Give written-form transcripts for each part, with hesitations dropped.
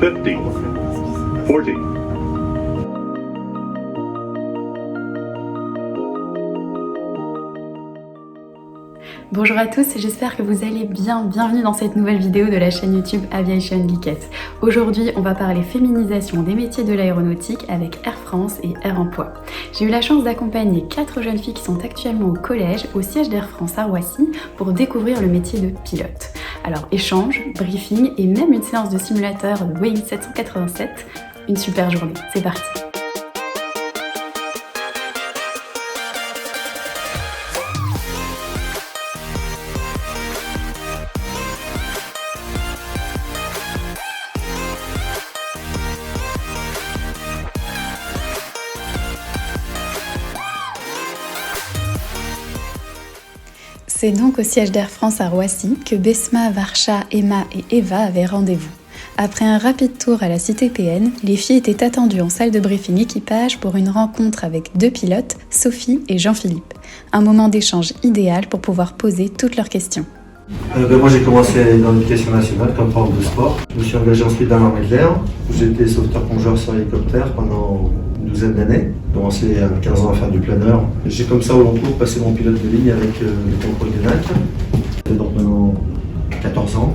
50, 40. Bonjour à tous, j'espère que vous allez bien. Bienvenue dans cette nouvelle vidéo de la chaîne YouTube Aviation Geekette. Aujourd'hui, on va parler féminisation des métiers de l'aéronautique avec Air France et Air Emploi. J'ai eu la chance d'accompagner 4 jeunes filles qui sont actuellement au collège, au siège d'Air France à Roissy, pour découvrir le métier de pilote. Alors échange, briefing et même une séance de simulateur de Boeing 787. Une super journée, c'est parti. C'est donc au siège d'Air France à Roissy que Besma, Varsha, Emma et Eva avaient rendez-vous. Après un rapide tour à la cité PN, les filles étaient attendues en salle de briefing équipage pour une rencontre avec 2 pilotes, Sophie et Jean-Philippe. Un moment d'échange idéal pour pouvoir poser toutes leurs questions. Moi j'ai commencé dans l'éducation nationale comme prof de sport. Je me suis engagé ensuite dans l'armée de l'air, où j'ai été sauveteur-plongeur sur hélicoptère pendant une douzaine d'années. J'ai commencé à 15 ans à faire du planeur. J'ai comme ça au long cours passé mon pilote de ligne avec le contrôle du NAC. J'ai donc maintenant 14 ans,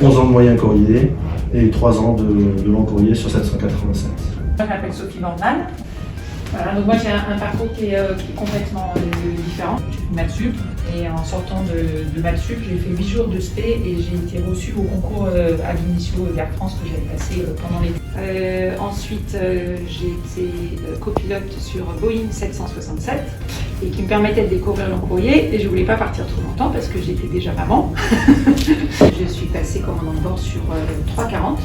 11 ans de moyen courrier et 3 ans de long courrier sur 787. Je m'appelle Sophie Vandal. Voilà, donc moi j'ai un parcours qui est complètement différent. J'ai fait maths sup et en sortant de maths sup, j'ai fait 8 jours de spé et j'ai été reçue au concours ab initio d'Air France que j'avais passé pendant l'été. Ensuite, j'ai été copilote sur Boeing 767 et qui me permettait de découvrir le courrier et je voulais pas partir trop longtemps parce que j'étais déjà maman. Je suis passée commandant de bord sur 340,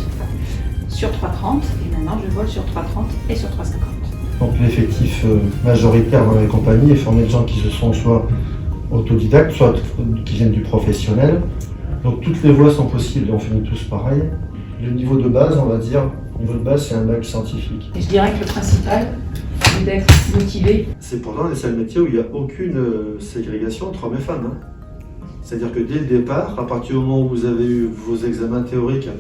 sur 330 et maintenant je vole sur 330 et sur 350. Donc l'effectif majoritaire dans les compagnies est formé de gens qui se sont soit autodidactes, soit qui viennent du professionnel. Donc toutes les voies sont possibles et on finit tous pareil. Le niveau de base, on va dire, le niveau de base c'est un bac scientifique. Et je dirais que le principal, c'est d'être motivé. C'est pourtant les seuls métiers où il n'y a aucune ségrégation entre hommes et femmes. C'est-à-dire que dès le départ, à partir du moment où vous avez eu vos examens théoriques,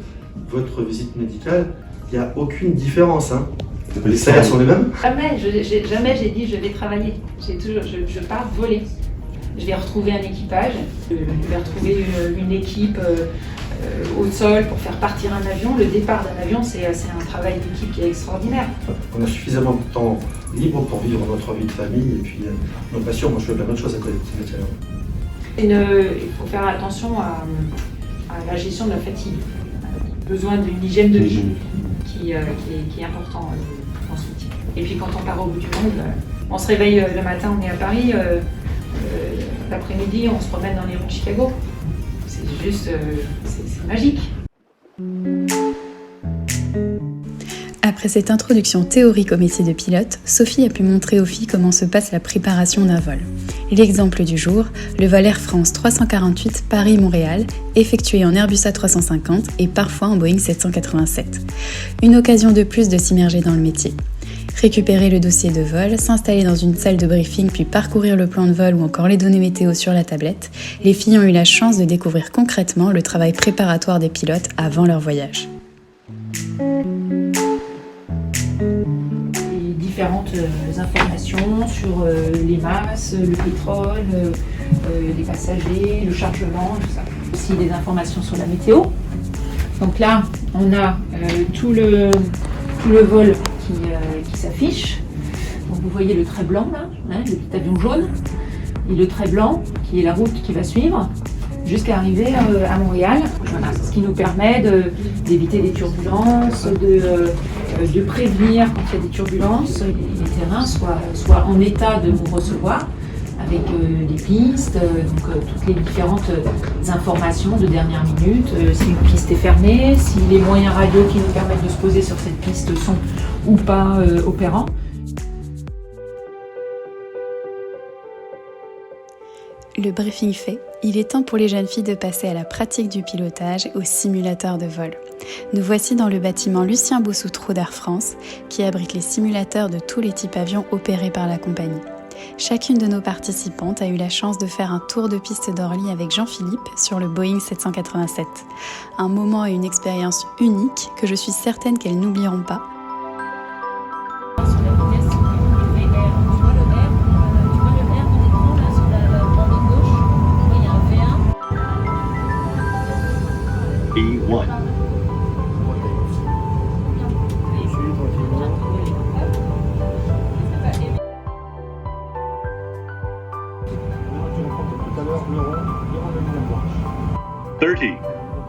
votre visite médicale, il n'y a aucune différence. Les salaires sont les mêmes? Jamais j'ai dit je vais travailler. Je pars voler. Je vais retrouver un équipage, je vais retrouver une équipe au sol pour faire partir un avion. Le départ d'un avion, c'est un travail d'équipe qui est extraordinaire. On a suffisamment de temps libre pour vivre notre vie de famille et puis nos passions. Moi je fais plein d'autres choses à côté de ces métiers-là. Il faut faire attention à la gestion de la fatigue. Besoin d'une hygiène de vie qui est important dans ce métier. Et puis quand on part au bout du monde, on se réveille le matin, on est à Paris, l'après-midi on se promène dans les rues de Chicago. C'est juste, c'est magique. Après cette introduction théorique au métier de pilote, Sophie a pu montrer aux filles comment se passe la préparation d'un vol. L'exemple du jour, le vol Air France 348 Paris-Montréal, effectué en Airbus A350 et parfois en Boeing 787. Une occasion de plus de s'immerger dans le métier. Récupérer le dossier de vol, s'installer dans une salle de briefing puis parcourir le plan de vol ou encore les données météo sur la tablette, les filles ont eu la chance de découvrir concrètement le travail préparatoire des pilotes avant leur voyage. Différentes informations sur les masses, le pétrole, les passagers, le chargement, tout ça. Aussi des informations sur la météo. Donc là, on a tout le vol qui s'affiche. Donc vous voyez le trait blanc là, le petit avion jaune, et le trait blanc qui est la route qui va suivre jusqu'à arriver à Montréal. Voilà, c'est ce qui nous permet d'éviter des turbulences, de prévenir quand il y a des turbulences, les terrains soient en état de nous recevoir avec des pistes, toutes les différentes informations de dernière minute, si une piste est fermée, si les moyens radio qui nous permettent de se poser sur cette piste sont ou pas opérants. Le briefing fait, il est temps pour les jeunes filles de passer à la pratique du pilotage au simulateur de vol. Nous voici dans le bâtiment Lucien Boussoutreau d'Air France, qui abrite les simulateurs de tous les types avions opérés par la compagnie. Chacune de nos participantes a eu la chance de faire un tour de piste d'Orly avec Jean-Philippe sur le Boeing 787. Un moment et une expérience unique que je suis certaine qu'elles n'oublieront pas. E1. Tout à l'heure, le rond, devant le moulin blanche.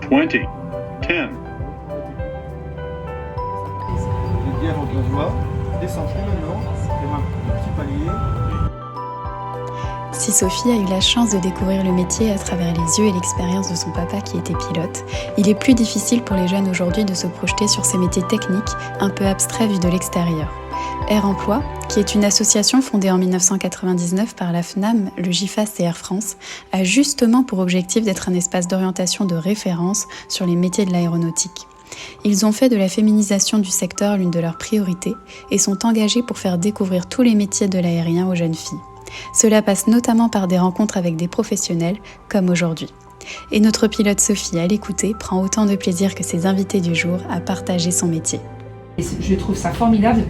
30, 20, 10. Les bières au doigt, descendez maintenant, les mains au petit palier. Si Sophie a eu la chance de découvrir le métier à travers les yeux et l'expérience de son papa qui était pilote, il est plus difficile pour les jeunes aujourd'hui de se projeter sur ces métiers techniques un peu abstraits vus de l'extérieur. Air Emploi, qui est une association fondée en 1999 par la FNAM, le GIFAS et Air France, a justement pour objectif d'être un espace d'orientation de référence sur les métiers de l'aéronautique. Ils ont fait de la féminisation du secteur l'une de leurs priorités et sont engagés pour faire découvrir tous les métiers de l'aérien aux jeunes filles. Cela passe notamment par des rencontres avec des professionnels, comme aujourd'hui. Et notre pilote Sophie, à l'écouter, prend autant de plaisir que ses invités du jour à partager son métier. Et je trouve ça formidable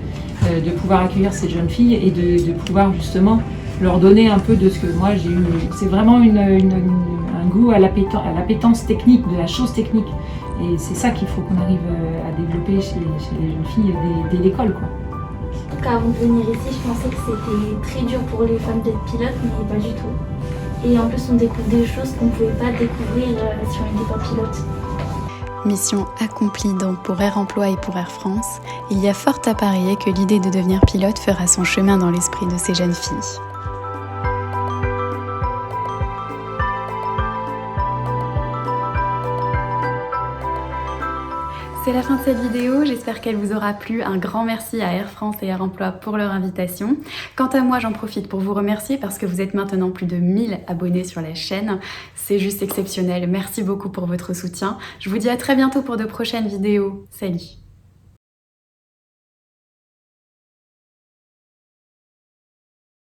de pouvoir accueillir ces jeunes filles et de pouvoir justement leur donner un peu de ce que moi j'ai eu. C'est vraiment un goût à l'appétence technique, de la chose technique. Et c'est ça qu'il faut qu'on arrive à développer chez les jeunes filles dès l'école, quoi. En tout cas, avant de venir ici, je pensais que c'était très dur pour les femmes d'être pilotes, mais pas du tout. Et en plus, on découvre des choses qu'on ne pouvait pas découvrir si on n'était pas pilote. Mission accomplie donc pour Air Emploi et pour Air France. Il y a fort à parier que l'idée de devenir pilote fera son chemin dans l'esprit de ces jeunes filles. C'est la fin de cette vidéo, j'espère qu'elle vous aura plu. Un grand merci à Air France et Air Emploi pour leur invitation. Quant à moi, j'en profite pour vous remercier parce que vous êtes maintenant plus de 1000 abonnés sur la chaîne. C'est juste exceptionnel, merci beaucoup pour votre soutien. Je vous dis à très bientôt pour de prochaines vidéos. Salut!